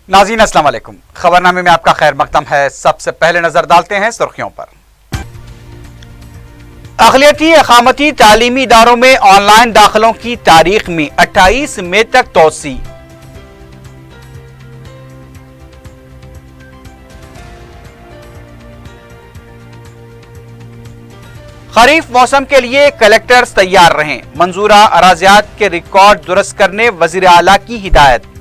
नाज़रीन अस्सलाम वालेकुम। खबरनामे में आपका खैर मकदम है। सबसे पहले नजर डालते हैं सुर्खियों पर। अक़लियती इक़ामती तालीमी इदारों में ऑनलाइन दाखिलों की तारीख में 28 मई तक तोसी। खरीफ मौसम के लिए कलेक्टर्स तैयार रहें, मंजूरा अराज़ियात के रिकॉर्ड दुरुस्त करने वज़ीर आला की हिदायत।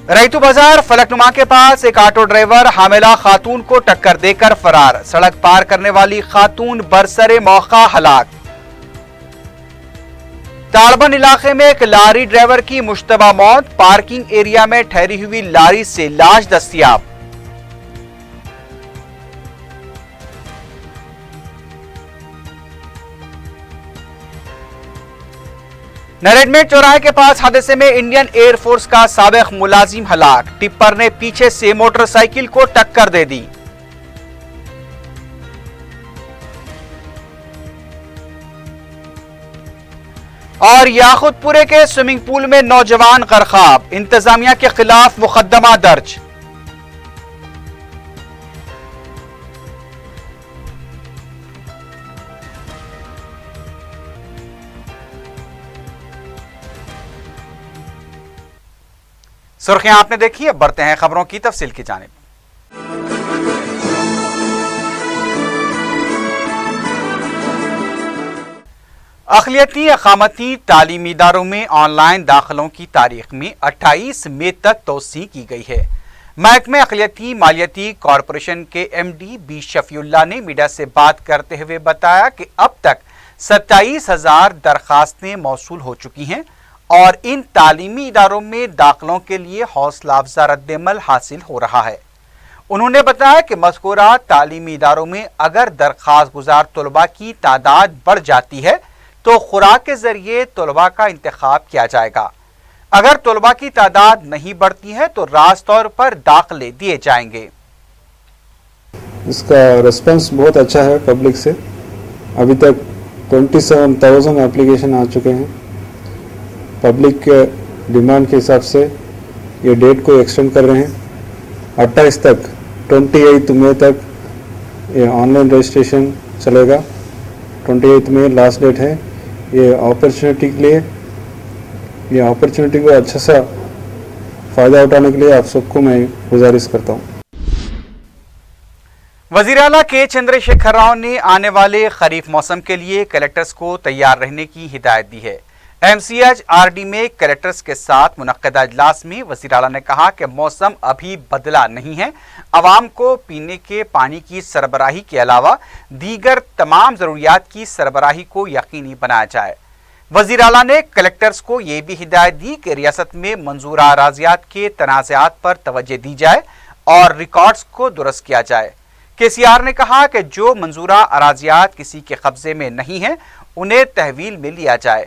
रईतू बाजार फलकनुमा के पास एक ऑटो ड्राइवर हामिला खातून को टक्कर देकर फरार, सड़क पार करने वाली खातून बरसरे मौका हलाक। ताड़बन इलाके में एक लारी ड्राइवर की मुश्तबा मौत, पार्किंग एरिया में ठहरी हुई लारी से लाश दस्तयाब। नरेड में चौराहे के पास हादसे में इंडियन एयर फोर्स का साबिक मुलाजिम हलाक, टिप्पर ने पीछे से मोटरसाइकिल को टक्कर दे दी। और याखुतपुरे के स्विमिंग पूल में नौजवान गरकाब, इंतजामिया के खिलाफ मुकदमा दर्ज। सुर्खियां आपने देखी, अब बढ़ते हैं खबरों की तफसील की जानिब। अक़लियती इक़ामती तालीमी इदारों में ऑनलाइन दाखिलों की तारीख में 28 मई तक तोसी की गई है। महकमे अक़लियती मालियती कॉरपोरेशन के MD बी शफीउल्लाह ने मीडिया से बात करते हुए बताया कि अब तक 27,000 दरखास्तें मौसूल हो चुकी हैं और इन तालीमी इदारों में दाखिलों के लिए हौसला अफजा रद्द-ए-अमल हासिल हो रहा है। उन्होंने बताया कि मज़कूरा तालीमी इदारों में अगर दरखास्त गुजार तलबा की तादाद बढ़ जाती है तो खुराक के जरिए तलबा का इंतखाब किया जाएगा। अगर तलबा की तादाद नहीं बढ़ती है तो राज तौर पर दाखिले दिए जाएंगे। इसका रिस्पांस बहुत अच्छा है पब्लिक से। अभी तक 27,000 एप्लीकेशन आ चुके हैं। पब्लिक के डिमांड के हिसाब से ये डेट को एक्सटेंड कर रहे हैं। 28 तक 28 मई तक ये ऑनलाइन रजिस्ट्रेशन चलेगा। 28 मई लास्ट डेट है। ये अपॉर्चुनिटी के लिए, ये अपॉर्चुनिटी को अच्छा सा फ़ायदा उठाने के लिए आप सबको मैं गुजारिश करता हूँ। वज़ीर आला के चंद्रशेखर राव ने आने वाले खरीफ मौसम के लिए कलेक्टर्स को तैयार रहने की हिदायत दी है। MCH RD में कलेक्टर्स के साथ मुनक्किदा इजलास में वज़ीर आला ने कहा कि मौसम अभी बदला नहीं है, अवाम को पीने के पानी की सरबराही के अलावा दीगर तमाम ज़रूरियात की सरबराही को यकीनी बनाया जाए। वज़ीर आला ने कलेक्टर्स को ये भी हिदायत दी कि रियासत में मंजूरा अराज़ियात के तनाज़ात पर तवज्जो दी जाए और रिकॉर्ड्स को दुरुस्त किया जाए। KCR ने कहा कि जो मंजूरा अराज़ियात किसी के कब्जे में नहीं है उन्हें तहवील में लिया जाए।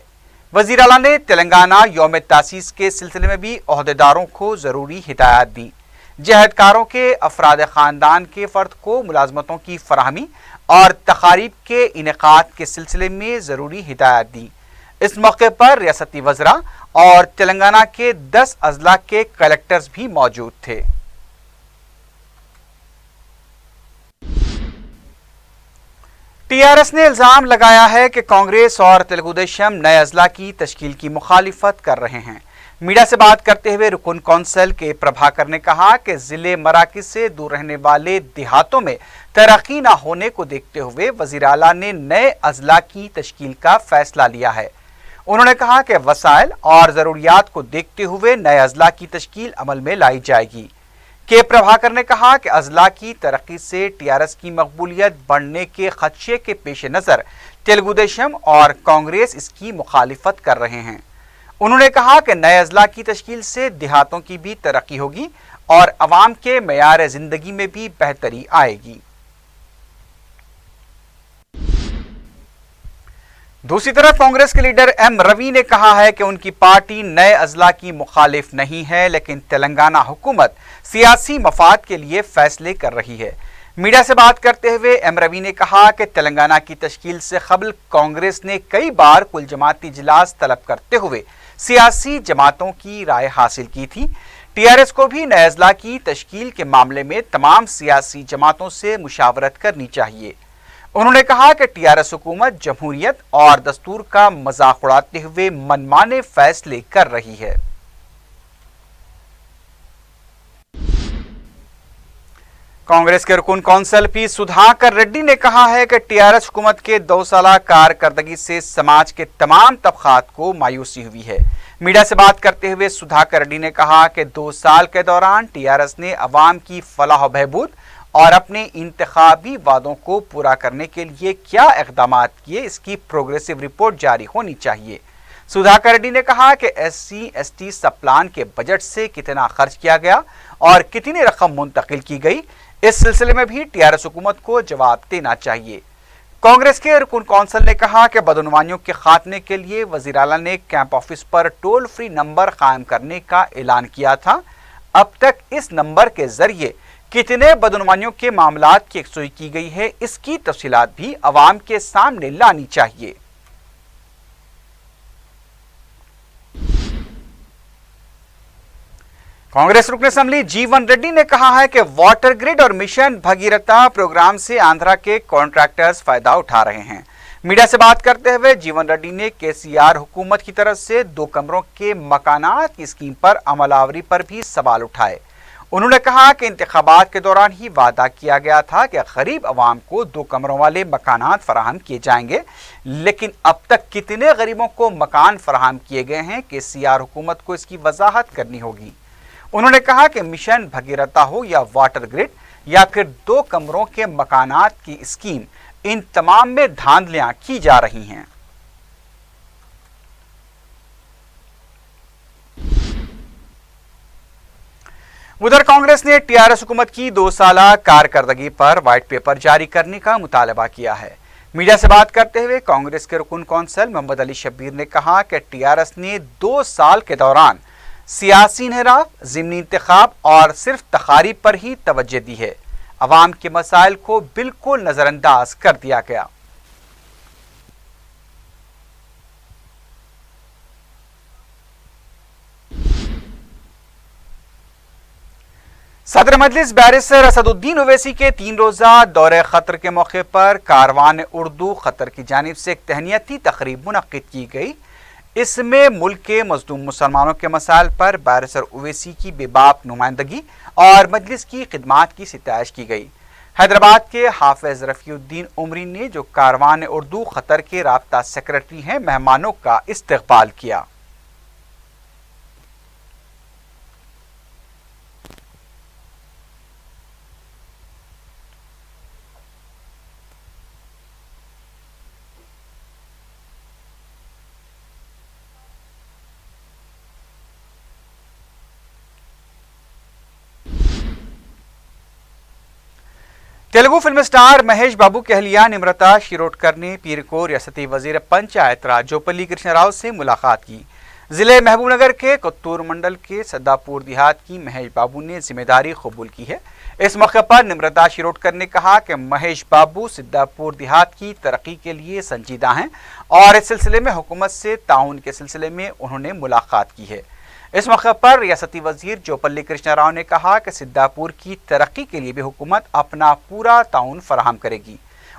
वज़ीर आला ने तेलंगाना यौम तासीस के सिलसिले में भी ओहदेदारों को ज़रूरी हिदायत दी। जहदकारों के अफराद ख़ानदान के फ़र्द को मुलाजमतों की फराहमी और तक़ारीब के इनेकाद के सिलसिले में ज़रूरी हिदायत दी। इस मौके पर रियासती वज़रा और तेलंगाना के 10 अजला के कलेक्टर्स भी मौजूद थे। TRS ने इल्जाम लगाया है कि कांग्रेस और तेलुगु देशम नए अजला की तश्कील की मुखालिफत कर रहे हैं। मीडिया से बात करते हुए रुकन कौंसल के प्रभाकर ने कहा कि जिले मराकज से दूर रहने वाले देहातों में तरक्की न होने को देखते हुए वज़ीर आला ने नए अजला की तश्कील का फैसला लिया है। उन्होंने कहा कि वसाइल और ज़रूरियात को देखते हुए नए अजला की तश्कील अमल में लाई जाएगी। के प्रभाकर ने कहा कि अजला की तरक्की से TRS की मकबूलियत बढ़ने के खदशे के पेश नज़र तेलुगु देशम और कांग्रेस इसकी मुखालिफत कर रहे हैं। उन्होंने कहा कि नए अजला की तश्कील से देहातों की भी तरक्की होगी और अवाम के मयार ज़िंदगी में भी बेहतरी आएगी। दूसरी तरफ कांग्रेस के लीडर M रवि ने कहा है कि उनकी पार्टी नए अजला की मुखालिफ नहीं है, लेकिन तेलंगाना हुकूमत सियासी मफाद के लिए फैसले कर रही है। मीडिया से बात करते हुए एम रवि ने कहा कि तेलंगाना की तश्कील से कबल कांग्रेस ने कई बार कुल जमाती इजलास तलब करते हुए सियासी जमातों की राय हासिल की थी। टीआरएस को भी नए अजला की तश्कील के मामले में तमाम सियासी जमातों से मुशावरत करनी चाहिए। उन्होंने कहा कि टीआरएस हुकूमत जमहूरियत और दस्तूर का मजाक उड़ाते हुए मनमाने फैसले कर रही है। कांग्रेस के रुकन कौंसल पी सुधाकर रेड्डी ने कहा है कि टीआरएस हुकूमत के 2 साला कारकर्दगी से समाज के तमाम तबकात को मायूसी हुई है। मीडिया से बात करते हुए सुधाकर रेड्डी ने कहा कि 2 साल के दौरान टीआरएस ने अवाम की फलाह बहबूद और अपने इंतखाबी वादों को पूरा करने के लिए क्या इक़दाम किए, इसकी प्रोग्रेसिव रिपोर्ट जारी होनी चाहिए। सुधाकर रेड्डी ने कहा कि SC/ST सब प्लान के बजट से कितना खर्च किया गया और कितनी रकम मुंतकिल की गई, इस सिलसिले में भी टीआरएस हुकूमत को जवाब देना चाहिए। कांग्रेस के रुकन कौंसल ने कहा कि बदनुमानियों के खात्मे के लिए वज़ीर आला ने कैंप ऑफिस पर टोल फ्री नंबर कायम करने का ऐलान किया था। अब तक इस नंबर के जरिए कितने बदनुमानियों के मामलात की यकसुई की गई है, इसकी तफसीलात भी अवाम के सामने लानी चाहिए। कांग्रेस रुकन असेंबली जीवन रेड्डी ने कहा है कि वाटर ग्रिड और मिशन भगीरथा प्रोग्राम से आंध्रा के कॉन्ट्रैक्टर्स फायदा उठा रहे हैं। मीडिया से बात करते हुए जीवन रेड्डी ने केसीआर हुकूमत की तरफ से 2 कमरों के मकानात की स्कीम पर अमलावरी पर भी सवाल उठाए। उन्होंने कहा कि इंतखाबात के दौरान ही वादा किया गया था कि गरीब अवाम को 2 कमरों वाले मकानात फराहम किए जाएंगे, लेकिन अब तक कितने गरीबों को मकान फराहम किए गए हैं, केसीआर हुकूमत को इसकी वजाहत करनी होगी। उन्होंने कहा कि मिशन भगीरथा हो या वाटर ग्रिड या फिर 2 कमरों के मकानात की स्कीम, इन तमाम में धांधलियां की जा रही हैं। उधर कांग्रेस ने टीआरएस हुकूमत की 2 साला कारकर्दगी पर व्हाइट पेपर जारी करने का मुतालबा किया है। मीडिया से बात करते हुए कांग्रेस के रुकन कौंसल मोहम्मद अली शब्बीर ने कहा कि टीआरएस ने 2 साल के दौरान सियासी इन्हिराफ, ज़िमनी इंतखाब और सिर्फ तकारीब पर ही तवज्जो दी है। अवाम के मसाइल को बिल्कुल नजरअंदाज कर दिया गया। सदर मजलिस बैरिस्टर असदुद्दीन ओवैसी के 3 रोज़ा दौरे खतर के मौके पर कारवान उर्दू खतर की जानिब से एक तहनियती तकरीब मुनक्किद की गई। इसमें मुल्क के मजलूम मुसलमानों के मसाइल पर बैरिस्टर ओवैसी की बेबाक नुमाइंदगी और मजलिस की खिदमात की सिताइश की गई। हैदराबाद के हाफिज रफ़ीउद्दीन उमरी ने, जो कारवान उर्दू खतर के राब्ता सेक्रेटरी हैं, मेहमानों का इस्तकबाल किया। तेलुगु फिल्म स्टार महेश बाबू की अहलिया निम्रता शिरोडकर ने पीर को रियासती वजीर पंचायत राज जोपल्ली कृष्ण राव से मुलाकात की। जिले महबूबनगर के कत्तूर मंडल के सद्दापुर देहात की महेश बाबू ने जिम्मेदारी कबूल की है। इस मौके पर निम्रता शिरोडकर ने कहा कि महेश बाबू सिद्दापुर देहात की तरक्की के लिए संजीदा हैं और इस सिलसिले में हुकूमत से ताउन के सिलसिले में उन्होंने मुलाकात की है। इस मौके पर रियासती वजीर जोपल्ली कृष्ण राव ने कहा कि सिद्दापुर की तरक्की के लिए भी हुकूमत अपना पूरा ताउन फराहम करेगी।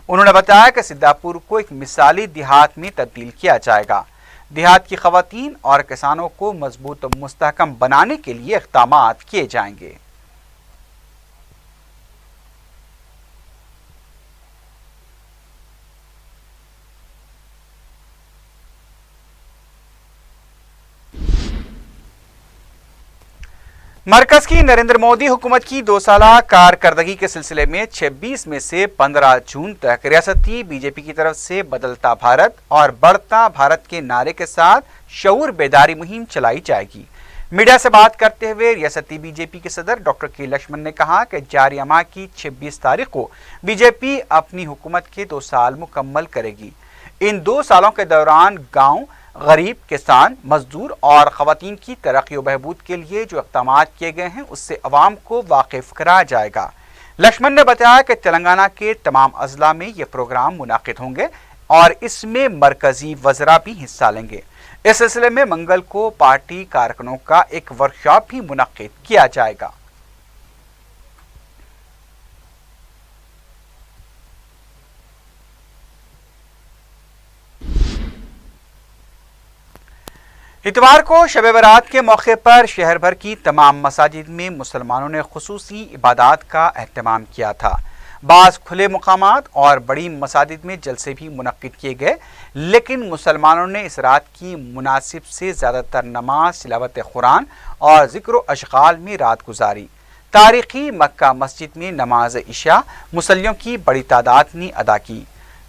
उन्होंने बताया कि सिद्दापुर को एक मिसाली देहात में तब्दील किया जाएगा। देहात की खवातीन और किसानों को मजबूत और मुस्तहकम बनाने के लिए इक़दाम किए जाएंगे। मरकज की नरेंद्र मोदी हुकूमत की 2 साला कारकर्दगी के सिलसिले में 26 में से 15 जून तक रियासती बीजेपी की तरफ से बदलता भारत और बढ़ता भारत के नारे के साथ शऊर बेदारी मुहिम चलाई जाएगी। मीडिया से बात करते हुए रियासती बीजेपी के सदर डॉक्टर के लक्ष्मण ने कहा कि जारी माह की 26 तारीख को बीजेपी अपनी हुकूमत के 2 साल मुकम्मल करेगी। इन 2 सालों के दौरान गाँव, गरीब, किसान, मजदूर और खवातीन की तरक्की और बहबूद के लिए जो इक़दाम किए गए हैं उससे अवाम को वाकिफ कराया जाएगा। لکشمن نے بتایا کہ تلنگانہ کے تمام اضلاع میں یہ پروگرام منعقد ہوں گے اور اس میں مرکزی وزراء بھی حصہ لیں گے۔ اس سلسلے میں منگل کو پارٹی کارکنوں کا ایک ورکشاپ بھی منعقد کیا جائے گا۔ اتوار کو شب برات کے موقع پر شہر بھر کی تمام مساجد میں مسلمانوں نے خصوصی عبادات کا اہتمام کیا تھا۔ بعض کھلے مقامات اور بڑی مساجد میں جلسے بھی منعقد کیے گئے، لیکن مسلمانوں نے اس رات کی مناسب سے زیادہ تر نماز، تلاوت قرآن اور ذکر و اشغال میں رات گزاری۔ تاریخی مکہ مسجد میں نماز عشاء مصلیوں کی بڑی تعداد نے ادا کی۔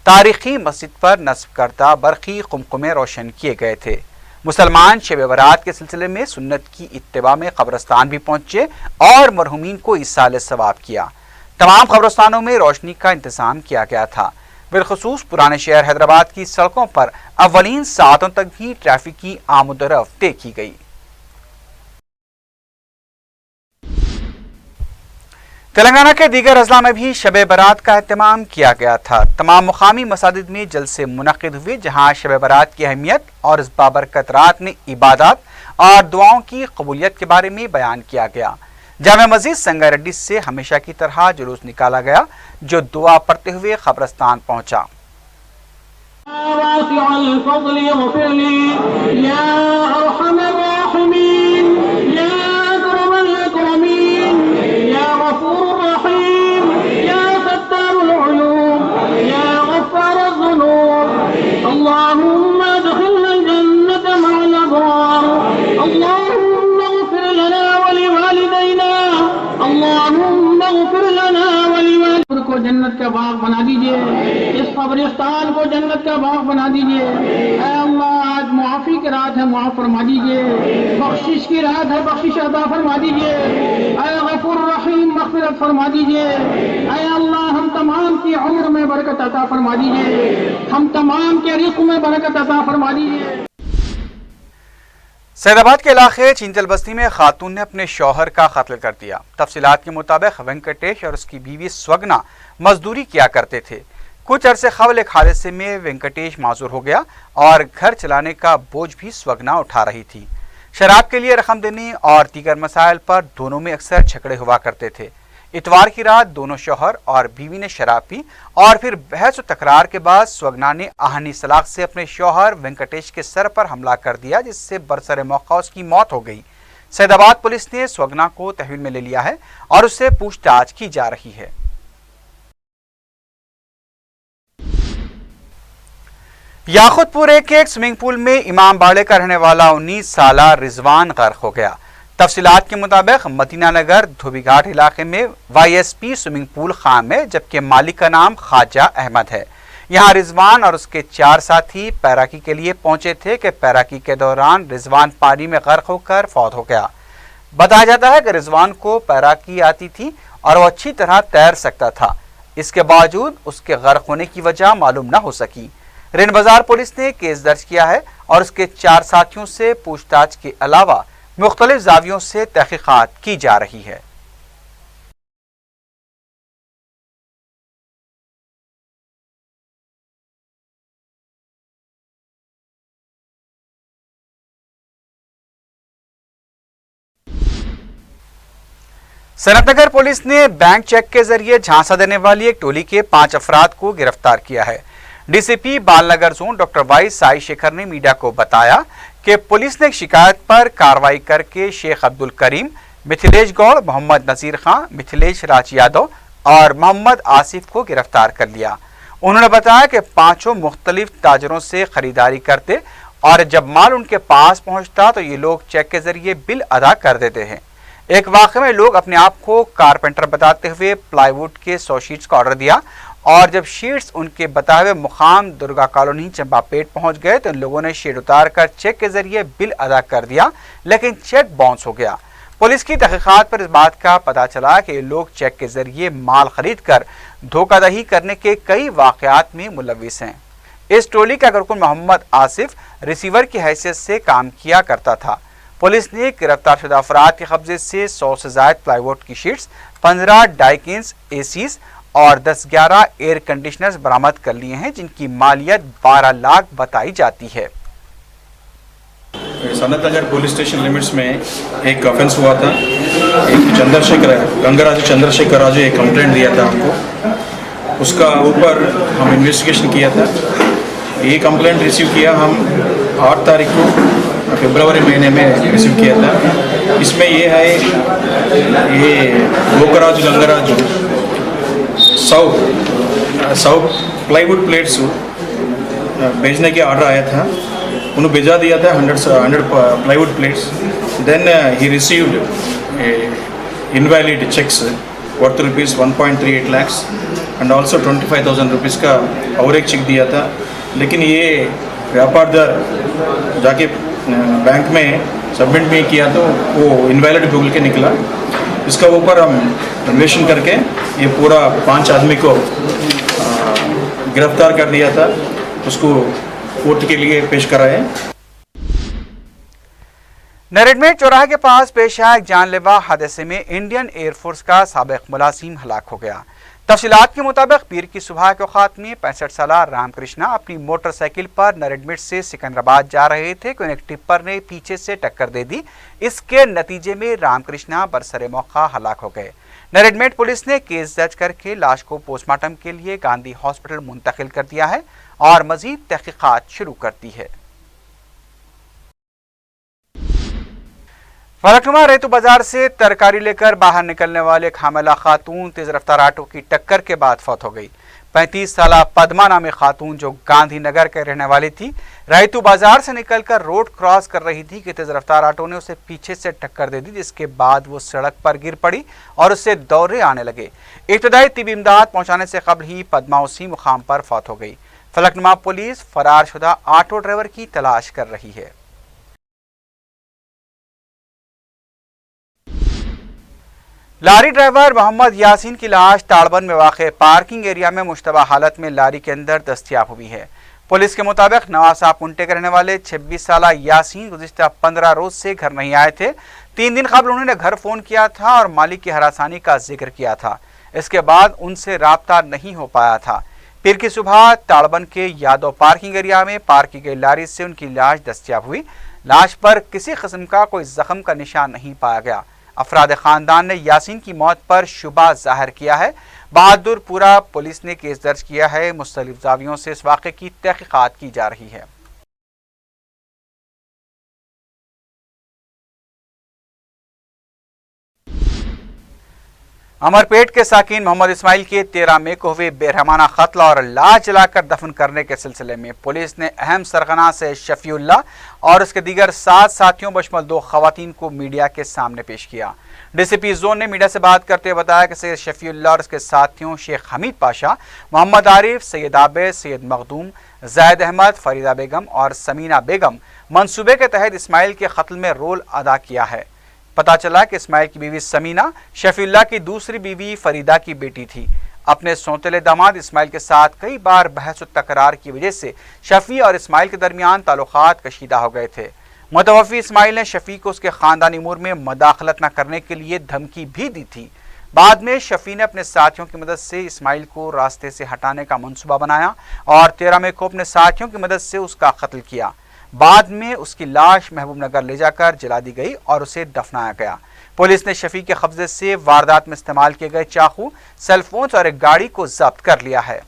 تاریخی مسجد پر نصب کردہ برقی قمقمے روشن کیے گئے تھے۔ مسلمان شب برات کے سلسلے میں سنت کی اتباع میں قبرستان بھی پہنچے اور مرحومین کو ایصال ثواب کیا۔ تمام قبرستانوں میں روشنی کا انتظام کیا گیا تھا۔ بالخصوص پرانے شہر حیدرآباد کی سڑکوں پر اولین ساعتوں تک بھی ٹریفک کی آمد و رفت دیکھی گئی۔ تلنگانہ کے دیگر اضلاع میں بھی شب برات کا اہتمام کیا گیا تھا۔ تمام مقامی مساجد میں جلسے منعقد ہوئے، جہاں شب برات کی اہمیت اور اس بابرکت رات میں عبادات اور دعاؤں کی قبولیت کے بارے میں بیان کیا گیا۔ جامع مسجد سنگاریڈی سے ہمیشہ کی طرح جلوس نکالا گیا جو دعا پڑھتے ہوئے قبرستان پہنچا۔ کو جنت کا باغ بنا دیجئے، اس قبرستان کو جنت کا باغ بنا دیجئے۔ اے اللہ آج معافی کی رات ہے، معاف فرما دیجئے، بخشش کی رات ہے، بخشش عطا فرما دیجئے۔ اے غفور رحیم مغفرت فرما دیجئے۔ اے اللہ ہم تمام کی عمر میں برکت عطا فرما دیجئے، ہم تمام کے رزق میں برکت عطا فرما دیجئے۔ سید آباد کے علاقے چینتل بستی میں خاتون نے اپنے شوہر کا قتل کر دیا۔ تفصیلات کے مطابق وینکٹیش اور اس کی بیوی سوگنا مزدوری کیا کرتے تھے۔ کچھ عرصے قبل ایک حادثے میں وینکٹیش معذور ہو گیا اور گھر چلانے کا بوجھ بھی سوگنا اٹھا رہی تھی۔ شراب کے لیے رقم دینے اور دیگر مسائل پر دونوں میں اکثر جھگڑے ہوا کرتے تھے۔ اتوار کی رات دونوں شوہر اور بیوی نے شراب پی اور پھر بحث و تکرار کے بعد سوگنا نے آہنی سلاخ سے اپنے شوہر وینکٹیش کے سر پر حملہ کر دیا، جس سے برسر موقع اس کی موت ہو گئی۔ سید آباد پولیس نے سوگنا کو تحویل میں لے لیا ہے اور اس سے پوچھ تاچھ کی جا رہی ہے۔ یاقوت پورے کے ایک سوئمنگ پول میں امام باڑے کا رہنے والا 19 سالہ رضوان غرق ہو گیا۔ تفصیلات کے مطابق مدینہ نگر دھوبی گھاٹ علاقے میں Y S P swimming pool خام ہے، جبکہ مالک کا نام خواجہ احمد ہے۔ یہاں رضوان اور اس کے 4 ساتھی پیراکی کے لیے پہنچے تھے کہ پیراکی کے دوران رضوان پانی میں غرق ہو کر فوت ہو گیا۔ بتایا جاتا ہے کہ رضوان کو پیراکی آتی تھی اور وہ اچھی طرح تیر سکتا تھا، اس کے باوجود اس کے غرق ہونے کی وجہ معلوم نہ ہو سکی۔ رین بازار پولیس نے کیس درج کیا ہے اور اس کے 4 ساتھیوں سے پوچھ تاچھ کے علاوہ مختلف زاویوں سے تحقیقات کی جا رہی ہے۔ صنعت نگر پولیس نے بینک چیک کے ذریعے جھانسا دینے والی ایک ٹولی کے 5 افراد کو گرفتار کیا ہے۔ ڈی سی پی بال نگر زون ڈاکٹر وائی سائی شیکھر نے میڈیا کو بتایا کہ پولیس نے ایک شکایت پر کارروائی کر کے شیخ عبد الکریم، متھلیش گوڑ، محمد نذیر خان، متھلیش راج یادو اور محمد آصف کو گرفتار کر لیا۔ انہوں نے بتایا کہ 5 مختلف تاجروں سے خریداری کرتے اور جب مال ان کے پاس پہنچتا تو یہ لوگ چیک کے ذریعے بل ادا کر دیتے ہیں۔ ایک واقعے میں لوگ اپنے آپ کو کارپینٹر بتاتے ہوئے پلائی ووڈ کے 100 شیٹس کا آرڈر دیا اور جب شیٹس ان کے بتائے ہوئے مقام درگا کالونی چمپا پیٹ پہنچ گئے تو ان لوگوں نے شیٹ اتار کر چیک کے ذریعے بل ادا کر دیا، لیکن چیک باؤنس ہو گیا۔ پولیس کی تحقیقات پر اس بات کا پتہ چلا کہ یہ لوگ چیک کے ذریعے مال خرید کر دھوکہ دہی کرنے کے کئی واقعات میں ملوث ہیں۔ اس ٹولی کا کارکن محمد آصف ریسیور کی حیثیت سے کام کیا کرتا تھا۔ پولیس نے گرفتار شدہ افراد کے قبضے سے 100 سے زائد پلائی ووڈ کی شیٹس، 15 डाइकिन्स एसीज और 10-11 एयर कंडीशनर्स बरामद कर लिए हैं, जिनकी मालियत 12 लाख बताई जाती है। सनत नगर पुलिस स्टेशन लिमिट्स में एक ऑफेंस हुआ था। एक गंगराजू चंद्रशेखर राजू एक कंप्लेंट दिया था हमको, उसका ऊपर हम इन्वेस्टिगेशन किया था। ये कंप्लेंट रिसीव किया हम 8 तारीख को फरवरी महीने में रिसीव किया था। इसमें ये है, ये गोकराजू गंगराजू 100 प्लाईवुड प्लेट्स भेजने की ऑर्डर आया था। उन्होंने भेजा दिया था 100 प्लाईवुड प्लेट्स। देन ही received invalid cheques worth rupees 1.38 lakhs and also 25,000 rupees का और एक चेक दिया था। लेकिन ये व्यापारदार जाके बैंक में सबमिट भी किया तो वो इनवैलिड बोल के निकला। इसका ऊपर हम अन्वेषण करके ये पूरा 5 आदमी को गिरफ्तार कर दिया था, उसको कोर्ट के लिए पेश कराए। नरेड में चौराहे के पास पेश आए एक जानलेवा हादसे में इंडियन एयरफोर्स का साबिक मुलाजिम हलाक हो गया। तफसीलात के मुताबिक पीर की सुबह के औकात में 65 साला रामकृष्णा अपनी मोटरसाइकिल पर नरेडमेट से सिकंदराबाद जा रहे थे कि एक टिप्पर ने पीछे से टक्कर दे दी। इसके नतीजे में रामकृष्णा बरसरे मौका हलाक हो गए। नरेडमेट पुलिस ने केस दर्ज करके लाश को पोस्टमार्टम के लिए गांधी हॉस्पिटल मुंतकिल कर दिया है और मजीद तहकीकात शुरू कर दी है। फलकनुमा रेतु बाजार से तरकारी लेकर बाहर निकलने वाले एक हामिला खातून तेज रफ्तार ऑटो की टक्कर के बाद फौत हो गई। 35 साला पद्मा नामी खातून जो गांधी नगर के रहने वाली थी, रेतु बाजार से निकलकर रोड क्रॉस कर रही थी कि तेज रफ्तार ऑटो ने उसे पीछे से टक्कर दे दी, जिसके बाद वो सड़क पर गिर पड़ी और उससे दौरे आने लगे। इब्तदाई तिबी इमदाद पहुंचाने से कबल ही पद्मा उसी मुकाम पर फौत हो गई। फलकनुमा पुलिस फरार शुदा ऑटो ड्राइवर की तलाश कर रही है। लारी ड्राइवर मोहम्मद यासीन की लाश ताड़बंद में वाक़ पार्किंग एरिया में मुश्तबा हालत में लारी के अंदर दस्तयाब हुई है। पुलिस के मुताबिक नवासा पुंटे के रहने वाले 26 साला यासीन गुज़िश्ता 15 रोज से घर नहीं आए थे। 3 दिन कबल उन्होंने घर फ़ोन किया था और मालिक की हरासानी का जिक्र किया था। इसके बाद उनसे राब्ता नहीं हो पाया था। पीर की सुबह ताड़बंद के यादव पार्किंग एरिया में पार्क की गई लारी से उनकी लाश दस्तयाब हुई। लाश पर किसी किस्म का कोई जख्म का निशान नहीं पाया गया। अफराद खानदान ने यासीन की मौत पर शुबा जाहिर किया है। बहादुरपुरा पुलिस ने केस दर्ज किया है। मुख्तलिफ जावियों से इस वाक़े की तहकीकात की जा रही है। अमरपेट के साकिन मोहम्मद इस्माइल के 13 मई को हुए बेरहमाना कत्ल और लाश जलाकर दफन करने के सिलसिले में पुलिस ने अहम सरगना से शफीउल्लाह और उसके दीगर 7 साथियों बशमल 2 खवातीन को मीडिया के सामने पेश किया। डीसीपी जोन ने मीडिया से बात करते हुए बताया कि सैयद शफीउल्लाह और उसके साथियों शेख हमीद पाशा, मोहम्मद आरिफ, सैयद आबिद, सैयद मखदूम, जैद अहमद, फरीदा बेगम और समीना बेगम मंसूबे के तहत इस्माइल के कत्ल में रोल अदा किया है। पता चला कि इस्माइल की बीवी समीना शफीउल्लाह की दूसरी बीवी फरीदा की बेटी थी। अपने सौतेले दामाद इस्माइल के साथ कई बार बहस व तकरार की वजह से शफी और इस्माइल के दरमियान ताल्लुकात कशीदा हो गए थे। मुतवफ़ी इस्माइल ने शफी को उसके ख़ानदानी उमूर में मदाखलत न करने के लिए धमकी भी दी थी। बाद में शफी ने अपने साथियों की मदद से इस्माइल को रास्ते से हटाने का मंसूबा बनाया और 13 मई को अपने साथियों की मदद से उसका कत्ल किया। बाद में उसकी लाश महबूब नगर ले जाकर जला दी गई और उसे दफनाया गया। पुलिस ने शफी के कब्जे से वारदात में इस्तेमाल किए गए चाकू, सेलफोन और एक गाड़ी को जब्त कर लिया है।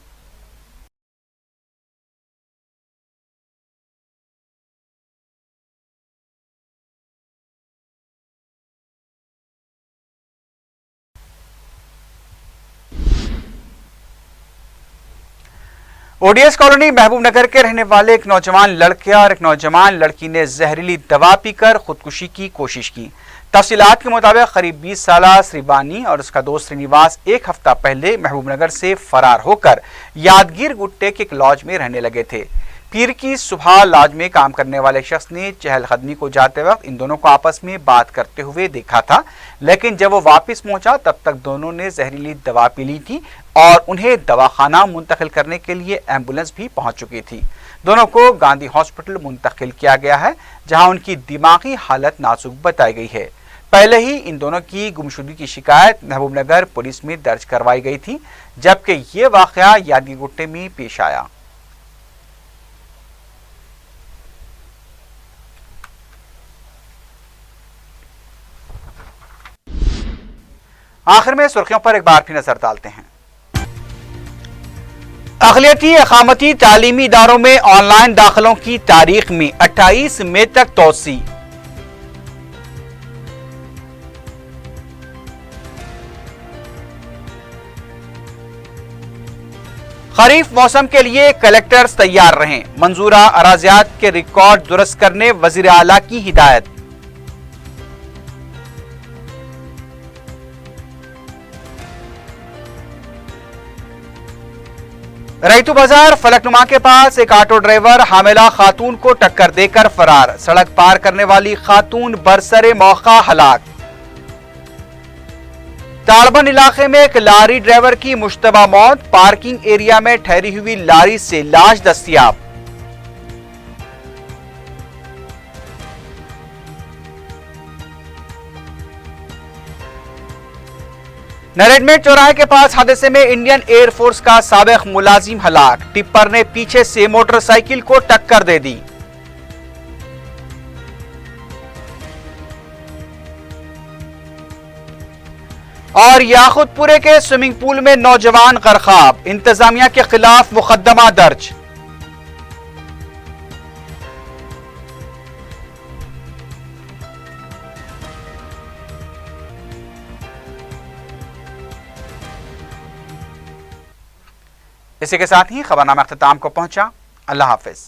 ओडीएस कॉलोनी महबूब नगर के रहने वाले एक नौजवान लड़के और एक नौजवान लड़की ने जहरीली दवा पीकर खुदकुशी की कोशिश की। तफसीलात के मुताबिक करीब 20 साला श्रीबानी और उसका दोस्त श्रीनिवास एक हफ्ता पहले महबूब नगर से फरार होकर यादगीर गुट्टे के एक लॉज में रहने लगे थे। पीर की सुबह लॉज में काम करने वाले शख्स ने चहलकदमी को जाते वक्त इन दोनों को आपस में बात करते हुए देखा था, लेकिन जब वो वापस पहुंचा तब तक दोनों ने जहरीली दवा पी ली थी और उन्हें दवाखाना मुंतकिल करने के लिए एम्बुलेंस भी पहुंच चुकी थी। दोनों को गांधी हॉस्पिटल मुंतकिल किया गया है, जहां उनकी दिमागी हालत नाजुक बताई गई है। पहले ही इन दोनों की गुमशुदगी की शिकायत महबूब नगर पुलिस में दर्ज करवाई गई थी, जबकि ये वाकया यादगी गुट्टे में पेश आया। आखिर में सुर्खियों पर एक बार फिर नजर डालते हैं। अक़लियती अक़ामती तालीमी इदारों में ऑनलाइन दाखिलों की तारीख में 28 मई तक तोसी। खरीफ मौसम के लिए कलेक्टर्स तैयार रहें, मंजूरा अराजियात के रिकॉर्ड दुरुस्त करने वजीर आला की हिदायत। रईतू बाजार फलकनुमा के पास एक ऑटो ड्राइवर हामिला खातून को टक्कर देकर फरार, सड़क पार करने वाली खातून बरसरे मौका हलाक। ताड़बन इलाके में एक लारी ड्राइवर की मुश्तबा मौत, पार्किंग एरिया में ठहरी हुई लारी से लाश दस्तयाब। नरेडमेट चौराहे के पास हादसे में इंडियन एयरफोर्स का साबिक मुलाजिम हलाक, टिप्पर ने पीछे से मोटरसाइकिल को टक्कर दे दी। और याकुतपुरे के स्विमिंग पूल में नौजवान गरकाब, इंतजामिया के खिलाफ मुकदमा दर्ज। इसी के साथ ही खबरनामा अख्तिताम को पहुंचा। अल्लाह हाफिज।